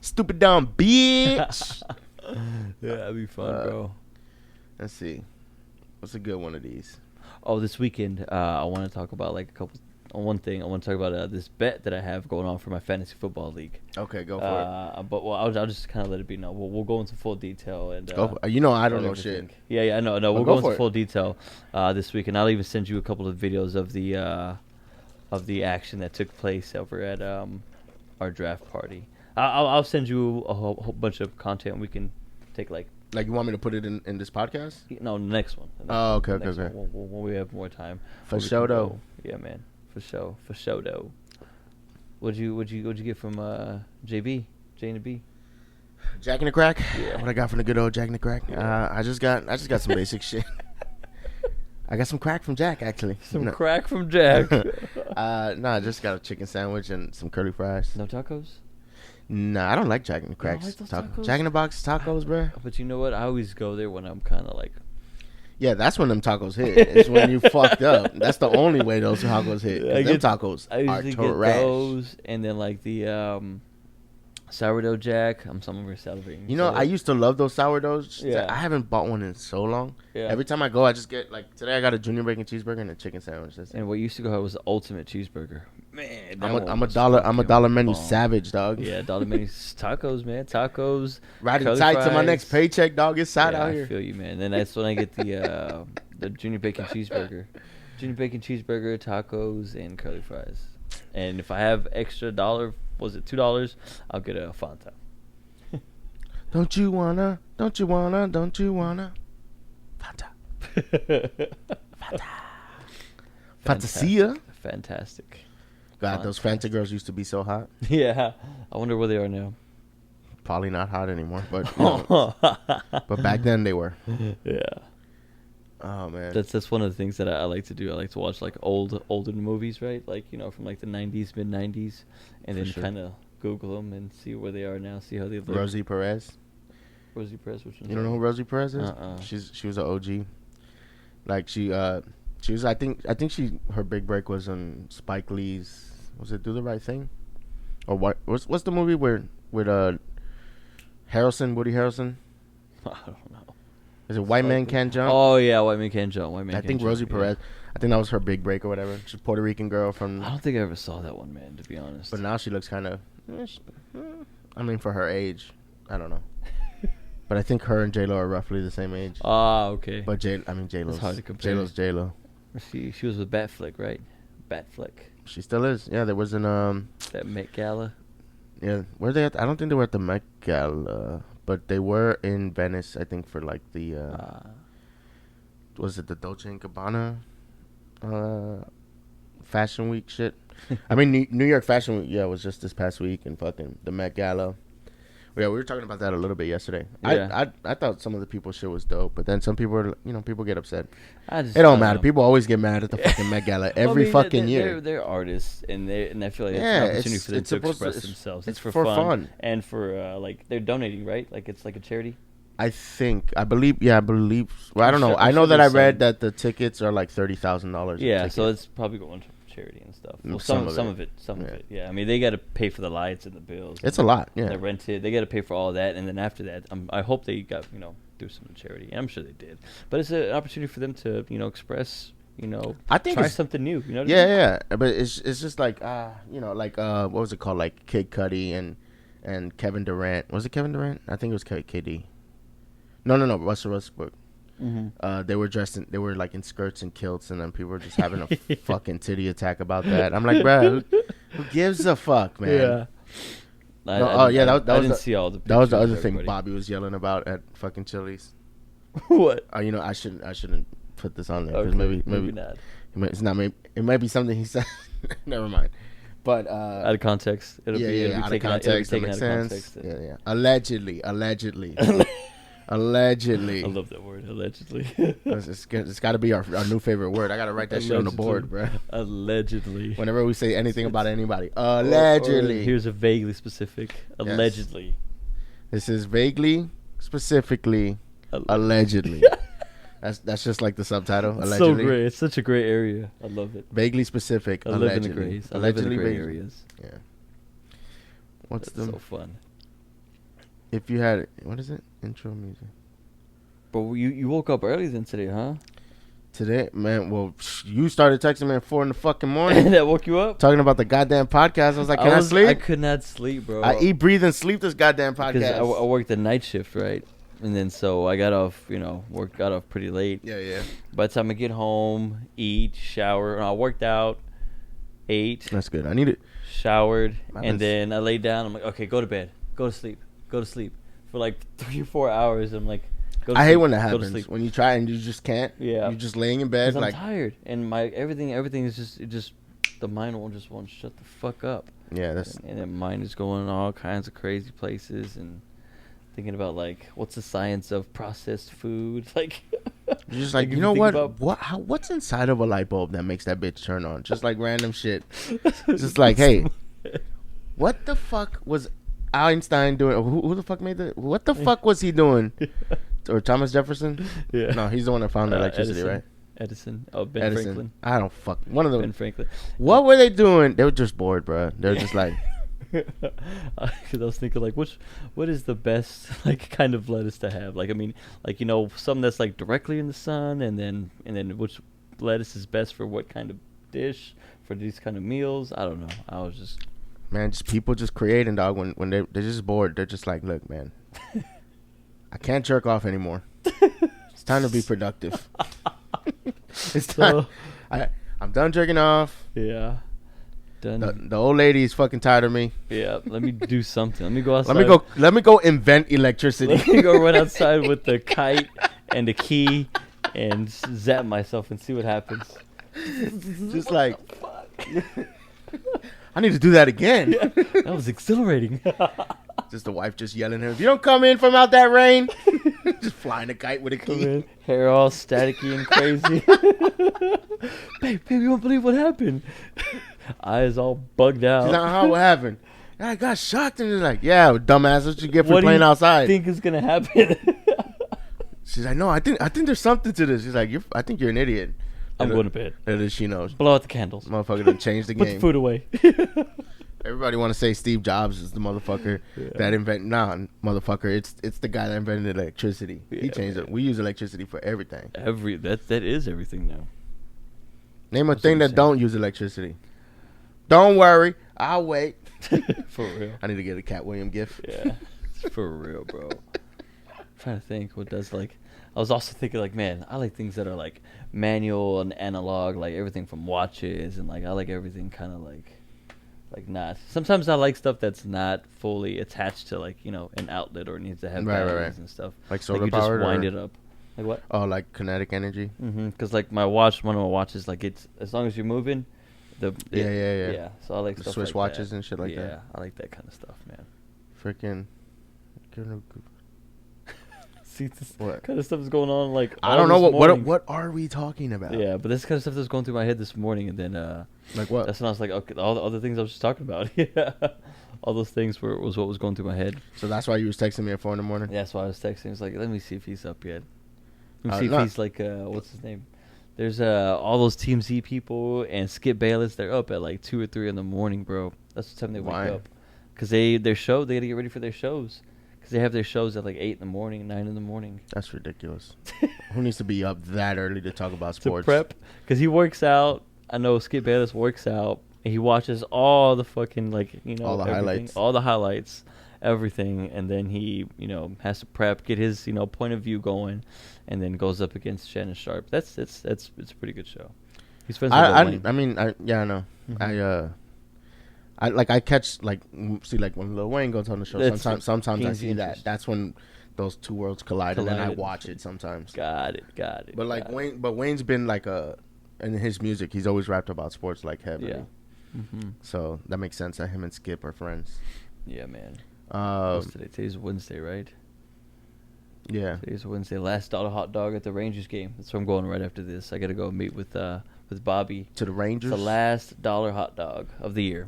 Stupid dumb bitch. Yeah, that'd be fun, bro. Let's see. What's a good one of these? Oh, this weekend, I want to talk about one thing. I want to talk about this bet that I have going on for my fantasy football league. Okay, go for it. But I'll just kind of let it be known. We'll go into full detail and. You know, I don't know shit. Yeah, I know. No, we'll go into full detail this week, and I'll even send you a couple of videos of the action that took place over at our draft party. I'll send you a whole bunch of content we can take like. Like, you want me to put it in this podcast? No, the next one. Okay. When we have more time. For sure, though. Yeah, man. For sure, though. What'd you get from JB? J and the B? Jack and the Crack? Yeah. What I got from the good old Jack and the Crack? Yeah. I just got some basic shit. I got some crack from Jack, actually. Crack from Jack. No, I just got a chicken sandwich and some curly fries. No tacos? Nah, I don't like Jack and the Cracks. Like tacos? Jack in the Box tacos, bro. But you know what? I always go there when I'm kind of like. Yeah, that's when them tacos hit. It's when you fucked up. That's the only way those tacos hit. Them tacos I usually are trash. get those, and then like the Sourdough Jack. I'm salivating. You know, I used to love those sourdoughs. Yeah. I haven't bought one in so long. Yeah. Every time I go, I just get, like, today I got a junior bacon cheeseburger and a chicken sandwich. And what used to go was the ultimate cheeseburger. Man, I'm a dollar menu savage, dog. Yeah, dollar menu tacos, man. Tacos. Riding tight to my next paycheck, dog. It's sad out here. I feel you, man. Then that's when I get the junior bacon cheeseburger. Junior bacon cheeseburger, tacos, and curly fries. And if I have extra $1, was it $2? I'll get a Fanta. Don't you wanna? Fanta. Fanta. Fantasia. Fantastic. God, those Fanta girls used to be so hot. Yeah. I wonder where they are now. Probably not hot anymore, but you know, but back then they were. Yeah. Oh man. That's one of the things that I like to do. I like to watch like older movies, right? Like, you know, from like the 90s, mid 90s, and then kind of Google them and see where they are now, see how they look. Rosie Perez. Rosie Perez, which one? You don't know who Rosie Perez is? She was an OG. Like she was I think her big break was on Spike Lee's, was it Do the Right Thing? Or what? What's the movie with Woody Harrelson? I don't know. Is it White Man Can't Jump? Oh yeah, White Man Can't Jump. I think Rosie Perez. I think that was her big break or whatever. She's a Puerto Rican girl from. I don't think I ever saw that one, man. To be honest. But now she looks kind of. I mean, for her age, I don't know. But I think her and J-Lo are roughly the same age. Ah, okay. But J-Lo's hard to compare. J-Lo's J-Lo. She was with Batfleck, right? Batfleck. She still is. Yeah, there was that Met Gala. Yeah, where they at? I don't think they were at the Met Gala, but they were in Venice. I think for like the was it the Dolce and Gabbana Fashion Week shit? I mean, New York Fashion Week. Yeah, it was just this past week, and fucking the Met Gala. Yeah, we were talking about that a little bit yesterday. Yeah. I thought some of the people's shit was dope, but then some people are, people get upset. It don't matter. People always get mad at the fucking Met Gala every fucking year. They're artists, and I feel like it's an opportunity for them to express themselves. It's for fun, and for like they're donating, right? Like it's like a charity. I believe. Well, I don't know. I know that I read that the tickets are like $30,000. Yeah, so it's probably going to charity and stuff. Well, some of it. Yeah, I mean they got to pay for the lights and the bills. It's a lot. Yeah, they rented. They got to pay for all that, and then after that, I hope they got do some charity. And I'm sure they did, but it's an opportunity for them to express. I think try something new. You know what I mean? Yeah. But it's just like what was it called? Like Kid Cudi and Kevin Durant. Was it Kevin Durant? I think it was KD. No. Russell Westbrook. Mm-hmm. They were like in skirts and kilts, and then people were just having a fucking titty attack about that. I'm like, bro, who gives a fuck, man? Yeah. I didn't see all the pictures. That was the other thing Bobby was yelling about at fucking Chili's. What? I shouldn't put this on there because maybe not. It's not. It might be something he said. Never mind. But out of context, it'll be out of context. That makes sense. Yeah. Allegedly. Allegedly. I love that word, allegedly. It's got to be our new favorite word. I got to write that shit on the board, bro. Allegedly. Whenever we say anything about anybody. Allegedly. Here's a vaguely specific. Allegedly. Yes. This is vaguely, specifically, allegedly. That's just like the subtitle. It's allegedly. So great. It's such a gray area. I love it. Vaguely specific, allegedly. I live in the grays. I live in the gray areas. Yeah. That's so fun. If you had, what is it? Intro music. But you woke up early then today, huh? Today, man. Well, you started texting me at 4 in the fucking morning. That woke you up? Talking about the goddamn podcast. I was like, can I sleep? I could not sleep, bro. I eat, breathe, and sleep this goddamn podcast. Because I worked the night shift, right? And then so I got off, got off pretty late. Yeah. By the time I get home, eat, shower, and I worked out, ate. That's good. I need it. Showered, and then I laid down. I'm like, okay, go to bed. Go to sleep for like 3 or 4 hours. I'm like, go to sleep. I hate when that happens. When you try and you just can't. Yeah. You're just laying in bed. I'm tired, and my everything is just the mind won't shut the fuck up. Yeah, and then mind is going in all kinds of crazy places and thinking about like what's the science of processed food. Like you're just like you know what's inside of a light bulb that makes that bitch turn on? Just like random shit. Just like hey, what the fuck was Einstein doing? Who the fuck made that? What the fuck was he doing? Or Thomas Jefferson? Yeah. No, he's the one that found electricity, right? Edison. Oh, Ben Franklin. I don't fuck. One of them. Ben Franklin. What were they doing? They were just bored, bro. They were just like, Because I was thinking like, what is the best like kind of lettuce to have? Like, I mean, like some that's like directly in the sun, and then which lettuce is best for what kind of dish for these kind of meals. I don't know. I was just just people just creating, dog. When they're just bored, they're just like, look, man, I can't jerk off anymore. It's time to be productive. It's time. I'm done jerking off. Yeah. Done. The old lady is fucking tired of me. Yeah. Let me do something. Let me go outside. Let me go invent electricity. Let me go run outside with the kite and the key and zap myself and see what happens. Just like, I need to do that again. Yeah, that was exhilarating. Just the wife just yelling at him, if you don't come in from out that rain. Just flying a kite with a key. Hair all staticky and crazy. Babe, you won't believe what happened. Eyes all bugged out. She's like, what happened? I got shocked. And he's like, yeah, dumbass, what you get for playing outside? What do you think is going to happen? She's like, no, I think there's something to this. She's like, I think you're an idiot. I'm going to bed. Little she knows. Blow out the candles. Motherfucker done changed the game. Put the food away. Everybody want to say Steve Jobs is the motherfucker that invented. Nah, motherfucker, it's the guy that invented electricity. He changed it. We use electricity for everything. That is everything now. Name a thing that don't use electricity. Don't worry, I'll wait. For real. I need to get a Cat William gift. Yeah, for real, bro. I'm trying to think what does like. I was also thinking like, man, I like things that are like manual and analog, like everything from watches, and like I like everything kind of like not. Sometimes I like stuff that's not fully attached to like an outlet or needs to have batteries and stuff. Like solar powered. powered. Just wind it up. Like what? Oh, like kinetic energy. Because like one of my watches, like it's as long as you're moving, yeah. So I like the stuff Swiss like watches that. and shit like that. Yeah, I like that kind of stuff, man. Freaking. See, this kind of stuff is going on. Like I don't know what are we talking about? Yeah, but this kind of stuff was going through my head this morning, and then like what? That's when I was like, okay, all the other things I was just talking about. Yeah, all those things was what was going through my head. So that's why you was texting me at 4 a.m. Yeah, that's why I was texting. I was like, let me see if he's up yet. Let me see if he's like, what's his name? There's all those Team Z people and Skip Bayless. They're up at like 2 or 3 in the morning, bro. That's the time they wake up. Because they gotta get ready for their shows. Because they have their shows at like 8 in the morning, 9 in the morning. That's ridiculous. Who needs to be up that early to talk about sports? To prep. Because he works out. I know Skip Bayless works out. And he watches all the fucking all the highlights, everything, and then he has to prep, get his point of view going, and then goes up against Shannon Sharp. It's a pretty good show. He's friends with Lil Wayne. I mean, I know. Mm-hmm. I catch see when Lil Wayne goes on the show. Sometimes I see that. That's when those two worlds collide, and then I watch it sometimes. Got it. But Wayne's been in his music, he's always rapped about sports heavily. Yeah. Mm-hmm. So that makes sense that him and Skip are friends. Yeah, man. What's today? Today's Wednesday, right? Yeah. Today's Wednesday. Last dollar hot dog at the Rangers game. That's where I'm going right after this. I got to go meet with Bobby. To the Rangers? It's the last dollar hot dog of the year.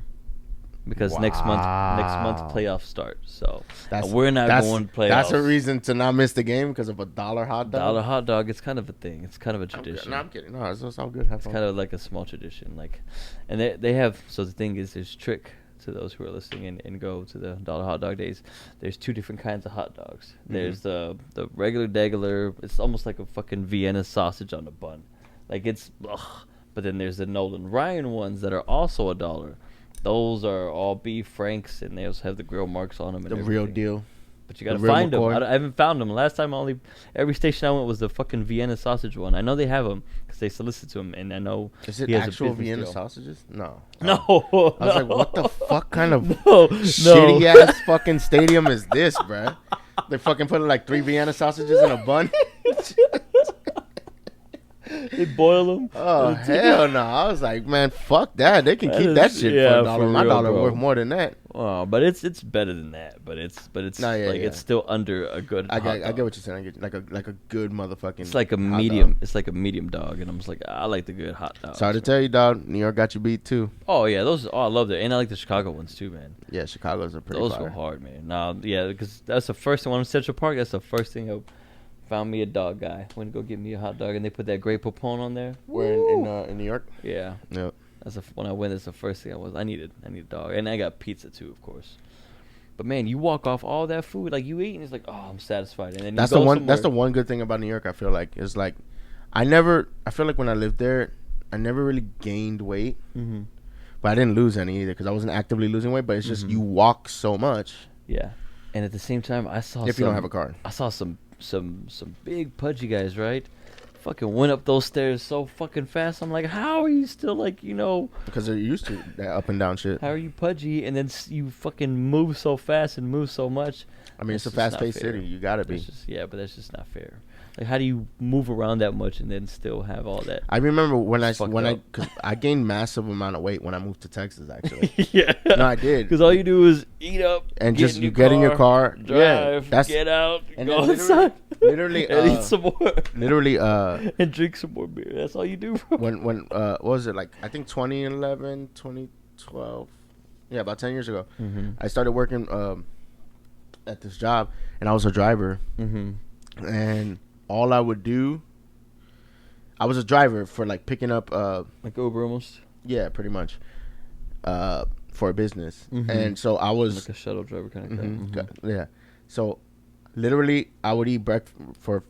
Because next month playoffs start. So we're not going to playoffs. That's a reason to not miss the game because of a dollar hot dog? Dollar hot dog, it's kind of a thing. It's kind of a tradition. I'm kidding. No, it's all good. It's kind of like a small tradition. And they have, so the thing is, there's trick to those who are listening and go to the dollar hot dog days. There's 2 different kinds of hot dogs. Mm-hmm. There's the regular degular. It's almost like a fucking Vienna sausage on a bun. It's, ugh. But then there's the Nolan Ryan ones that are also $1. Those are all beef franks, and they also have the grill marks on them. And everything. Real deal. But you gotta find them. I haven't found them. Last time every station I went was the fucking Vienna sausage one. I know they have them because they solicit to them, and I know. Is it actual Vienna sausages? No. No. I was like, what the fuck kind of shitty ass fucking stadium is this, bruh? They fucking put 3 Vienna sausages in a bun. They boil them. Oh hell no! I was like, man, fuck that. They can keep that shit for $1. My dollar worth more than that. Oh, but it's better than that. But it's it's still under a good. I get what you're saying. I get like a good motherfucking. It's like a medium. It's like a medium dog, and I'm just like, I like the good hot dogs. Sorry to tell you, dog. New York got you beat too. Oh yeah, those. Oh, I love that, and I like the Chicago ones too, man. Yeah, Chicago's are pretty. Those go hard, man. Nah, yeah, because that's the first thing. When I'm in Central Park, that's the first thing I found me a dog guy. Went to go get me a hot dog, and they put that Grey Poupon on there. Where in New York? Yeah. Yep. When I went, that's the first thing I need a dog, and I got pizza too, of course. But man, you walk off all that food, like you eat, and it's like, oh, I'm satisfied. And then that's you go That's the one good thing about New York. I feel like is like, I feel like when I lived there, I never really gained weight, but I didn't lose any either because I wasn't actively losing weight. But it's just you walk so much. Yeah, and at the same time, if you don't have a car, I saw some big pudgy guys, right? Fucking went up those stairs so fucking fast. I'm like, how are you still like, you know? Because they're used to that up and down shit. How are you pudgy and then you fucking move so fast and move so much? I mean, it's a fast-paced city. You gotta be. But that's just not fair. Like, how do you move around that much and then still have all that? I remember because I gained massive amount of weight when I moved to Texas. Actually, yeah, no, I did. Because all you do is eat up and just you get in your car, drive, get out, and go outside, literally, and eat some more, literally, and drink some more beer. That's all you do. Bro. When what was it, like? I think 2011, 2012, yeah, about 10 years ago, I started working at this job, and I was a driver, and all I would do, I was a driver for like picking up like Uber almost. Yeah, pretty much. For a business, and so I was like a shuttle driver kind of thing. Yeah, so literally I would eat breakfast for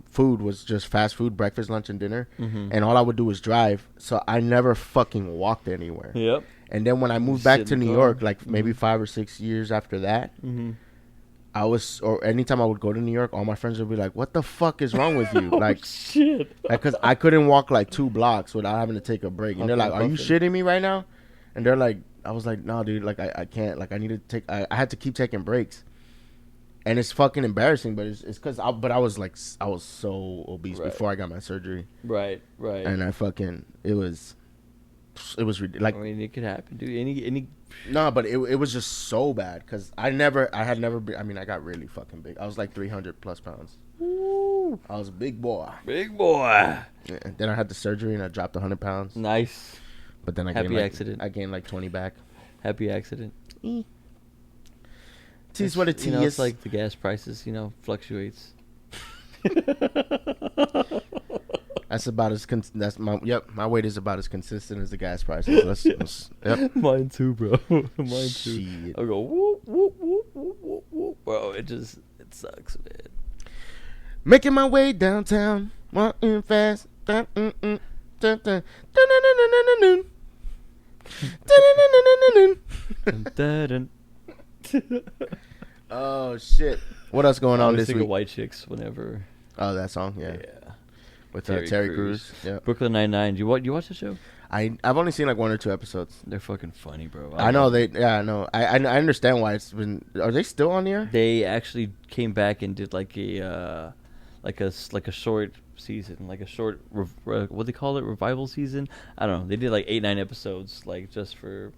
food was just fast food, breakfast, lunch, and dinner, and all I would do was drive. So I never fucking walked anywhere. Yep. And then when I moved back to New York, like maybe 5 or 6 years after that. Or anytime I would go to New York, all my friends would be like, "What the fuck is wrong with you?" Like, shit. Because I couldn't walk like 2 blocks without having to take a break. And they're like, "Are you shitting me right now?" And they're like, I was like, "No, dude. Like, I can't. Like, I need to take. I had to keep taking breaks." And it's fucking embarrassing, but it's because I was so obese before I got my surgery. Right. And it was like, I mean, it could happen, dude. Any. No, but it was just so bad because I had never been. I mean, I got really fucking big. I was like 300 plus pounds. Woo. I was a big boy. Big boy. Yeah, and then I had the surgery and I dropped 100 pounds. Nice. But then I gained like 20 back. Happy accident. Tease what it is. It's like the gas prices, fluctuates. That's about as my weight is about as consistent as the gas prices. Yep. Mine too, bro. Mine too. Shit. I go whoop whoop whoop whoop whoop whoop, bro. It sucks, man. Making my way downtown, walking fast. Oh shit! What else going on this week? White Chicks whenever. Oh, that song, yeah. With Terry Crews. Yeah. Brooklyn Nine-Nine. You watch the show? I've only seen like 1 or 2 episodes. They're fucking funny, bro. I know they. Yeah, I know. I understand why it's been. Are they still on the air? They actually came back and did like a short season, like a short what do they call it, revival season. I don't know. They did like 8-9 episodes, like just for,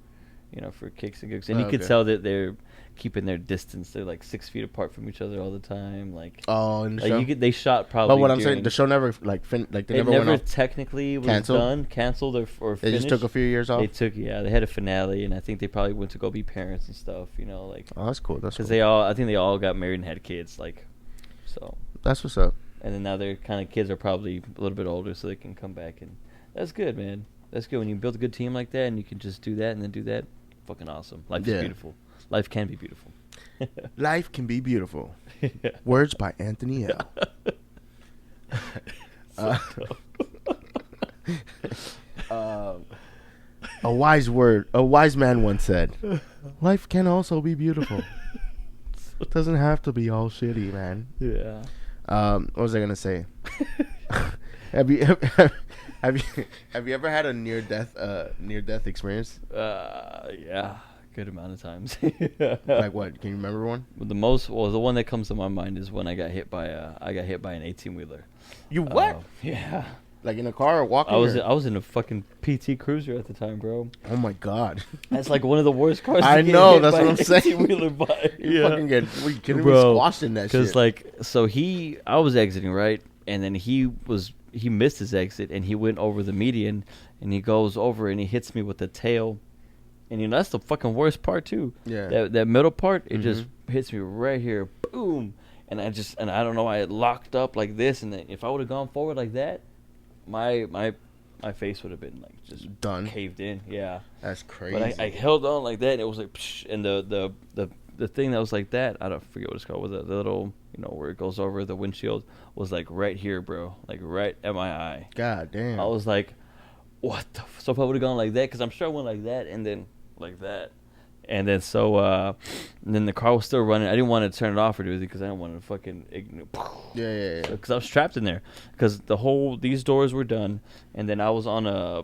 for kicks and gigs. And you could tell that they're keeping their distance. They're like 6 feet apart from each other all the time. Like in the show? They shot probably. But what I'm saying, the show never they never went off. Technically was canceled or finished. They just took a few years off. They had a finale, and I think they probably went to go be parents and stuff. Like. Oh, that's cool. That's cool. Because I think they all got married and had kids. Like, so. That's what's up. And then now their kind of kids are probably a little bit older, so they can come back, and that's good, man. That's good when you build a good team like that, and you can just do that and then do that. Fucking awesome. Life is beautiful. Life can be beautiful. Life can be beautiful. Words by Anthony L. A wise man once said, "Life can also be beautiful. It doesn't have to be all shitty, man." Yeah. What was I gonna say? Have you ever had a near death experience? Yeah. Good amount of times. Like what? Can you remember one? The one that comes to my mind is when I got hit by an 18-wheeler. You what? Yeah. Like in a car or walking? I was in a fucking PT Cruiser at the time, bro. Oh my god. That's like one of the worst cars. I know. That's what I'm saying. You fucking get squashed in that shit. Because I was exiting, right, and then he missed his exit and he went over the median and he goes over and he hits me with the tail. And that's the fucking worst part too. Yeah. That middle part, it just hits me right here, boom. And I don't know, I had locked up like this, and then if I would have gone forward like that, my my face would have been like just done, caved in. Yeah, that's crazy. But I held on like that, and it was like, psh, and the thing that was like that, I don't forget what it's called, with the little, where it goes over the windshield, was like right here, bro, like right at my eye. God damn. I was like, what the? So if I would have gone like that, because I'm sure I went like that and then like that. And then and then the car was still running. I didn't want to turn it off or do anything because I didn't want to fucking Yeah. Because I was trapped in there. Because these doors were done, and then I was on a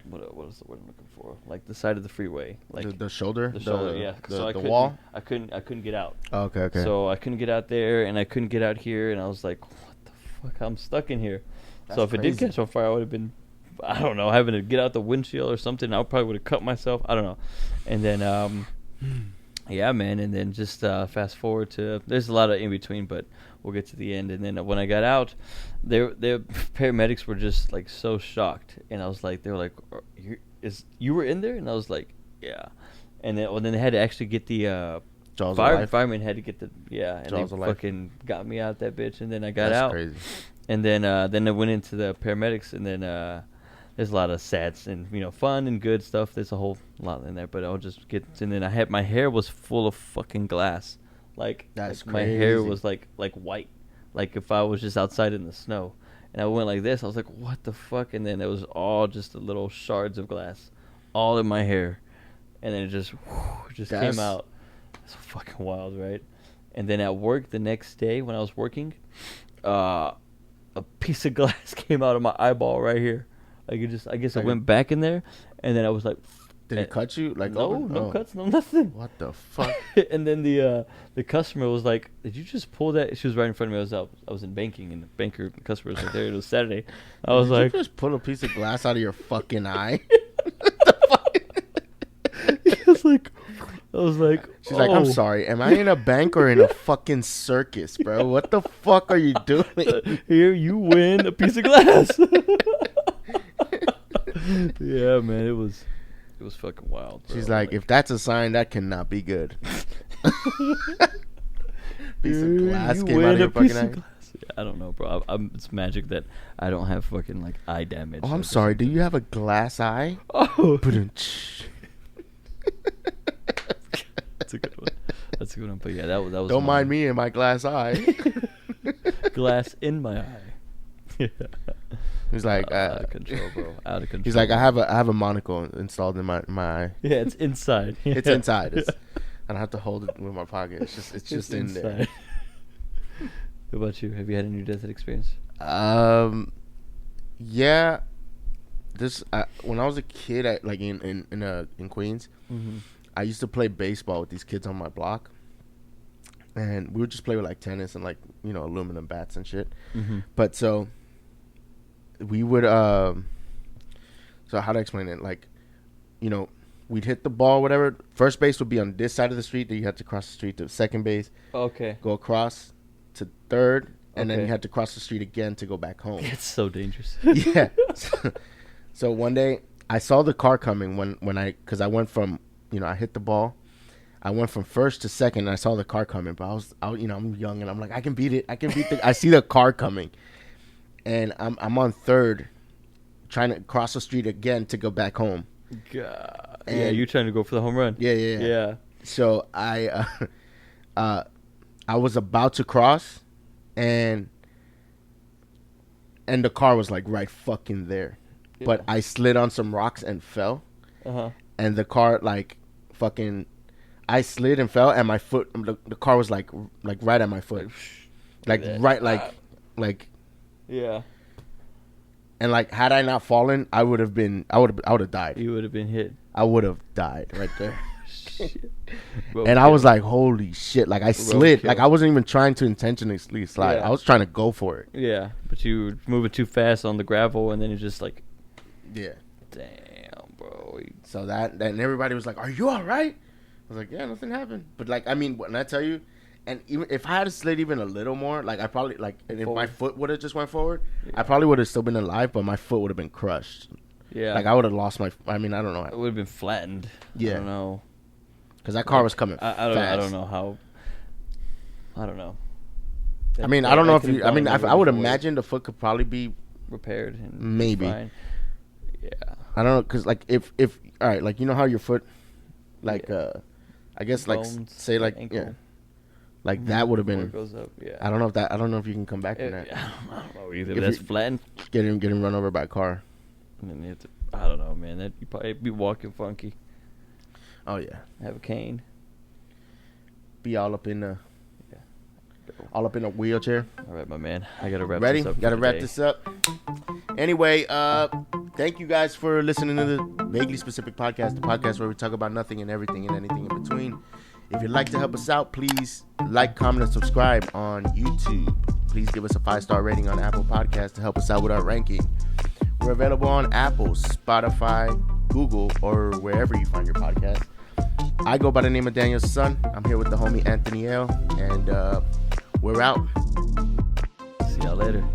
what is the word I'm looking for? Like the side of the freeway, like the shoulder. The shoulder, yeah. So the wall. I couldn't get out. Oh, okay. So I couldn't get out there, and I couldn't get out here, and I was like, what the fuck? I'm stuck in here. That's so if crazy. it did catch on fire, I would have been, I don't know, having to get out the windshield or something. I probably would have cut myself. I don't know. And then, yeah, man. And then just fast forward to, there's a lot of in between, but we'll get to the end. And then when I got out, the paramedics were just like so shocked. And I was like, they were like, you were in there? And I was like, yeah. And then they had to actually get the fireman had to get the, yeah. And Jaws they of life. fucking got me out that bitch. And then I got That's out. Crazy. And then I went into the paramedics, and then there's a lot of sad and fun and good stuff. There's a whole lot in there, but I'll just get. And then my hair was full of fucking glass, like that's crazy. My hair was like white, like if I was just outside in the snow. And I went like this. I was like, what the fuck? And then it was all just the little shards of glass, all in my hair, and then it just came out. It's fucking wild, right? And then at work the next day when I was working, a piece of glass came out of my eyeball right here. Like I guess I went back in there, and then I was like, did it cut you? Like no cuts, no nothing. What the fuck? And then the customer was like, did you just pull that? She was right in front of me. I was in banking, and the customer was right there. It was Saturday. I was like, you just pull a piece of glass out of your fucking eye? I was like, she's like, I'm sorry. Am I in a bank or in a fucking circus, bro? What the fuck are you doing? Here, you win a piece of glass. Yeah, man, it was fucking wild, bro. She's like, if that's a sign, that cannot be good. Piece of glass came out of your fucking eye. I don't know, bro. It's magic that I don't have fucking like eye damage. Oh, I'm sorry. Do you have a glass eye? Oh. That's a good one. But yeah, that was. Don't mind me and my glass eye. Glass in my eye. Yeah. He's like, out of control, bro. Out of control. He's like, I have a monocle installed in my eye. Yeah, it's inside. It's inside. I don't have to hold it with my pocket. It's just in inside. There. What about you? Have you had a near-death experience? Yeah. When I was a kid, in Queens, mm-hmm. I used to play baseball with these kids on my block, and we would just play with like tennis and like aluminum bats and shit. Mm-hmm. But so we would so how to explain it? Like, we'd hit the ball, whatever. First base would be on this side of the street. Then you had to cross the street to second base. Okay. Go across to third, and then you had to cross the street again to go back home. It's so dangerous. Yeah. So one day I saw the car coming because I went from, I hit the ball. I went from first to second, and I saw the car coming. But I'm young, and I'm like, I can beat it. I see the car coming, and I'm on third, trying to cross the street again to go back home. God. And yeah, you're trying to go for the home run. Yeah. So I was about to cross, and the car was like right fucking there. Yeah. But I slid on some rocks and fell. Uh-huh. And the car like fucking, I slid and fell, and my foot, the car was like right at my foot, like right like. Yeah. And like, had I not fallen, I would have died. You would have been hit. I would have died right there. Shit. And I was like, holy shit. Like, I slid. Like, I wasn't even trying to intentionally slide. Yeah. I was trying to go for it. Yeah. But you were moving too fast on the gravel, and then you just like. Yeah. Damn, bro. So then everybody was like, are you all right? I was like, yeah, nothing happened. But like, I mean, when I tell you, and even if I had slid even a little more, like I probably and if my foot would have just went forward, I probably would have still been alive, but my foot would have been crushed. Yeah. Like I would have lost my. I mean, I don't know. It would have been flattened. Yeah. I don't know. Because that car was coming fast. I don't know how. I don't know. I mean, I don't know if you. I mean, I would imagine the foot could probably be repaired and maybe. fine. Yeah. I don't know, cause like if all right, like you know how your foot, like I guess bones, like say like ankle. Yeah, like that would have been. Goes up, yeah. I don't know if you can come back from that. I don't know either. If that's flattened. Get him run over by a car. And then you have to, I don't know, man. That you probably be walking funky. Oh yeah. Have a cane. Be all up in the. All up in a wheelchair. All right, my man. I gotta wrap Ready? this up. Gotta wrap this up. Anyway, thank you guys for listening to the Vaguely Specific Podcast, the podcast where we talk about nothing and everything and anything in between. If you'd like to help us out, please like, comment, and subscribe on YouTube. Please give us a 5-star rating on Apple Podcasts to help us out with our ranking. We're available on Apple, Spotify, Google, or wherever you find your podcast. I go by the name of Daniel's son. I'm here with the homie Anthony L. And we're out. See y'all later.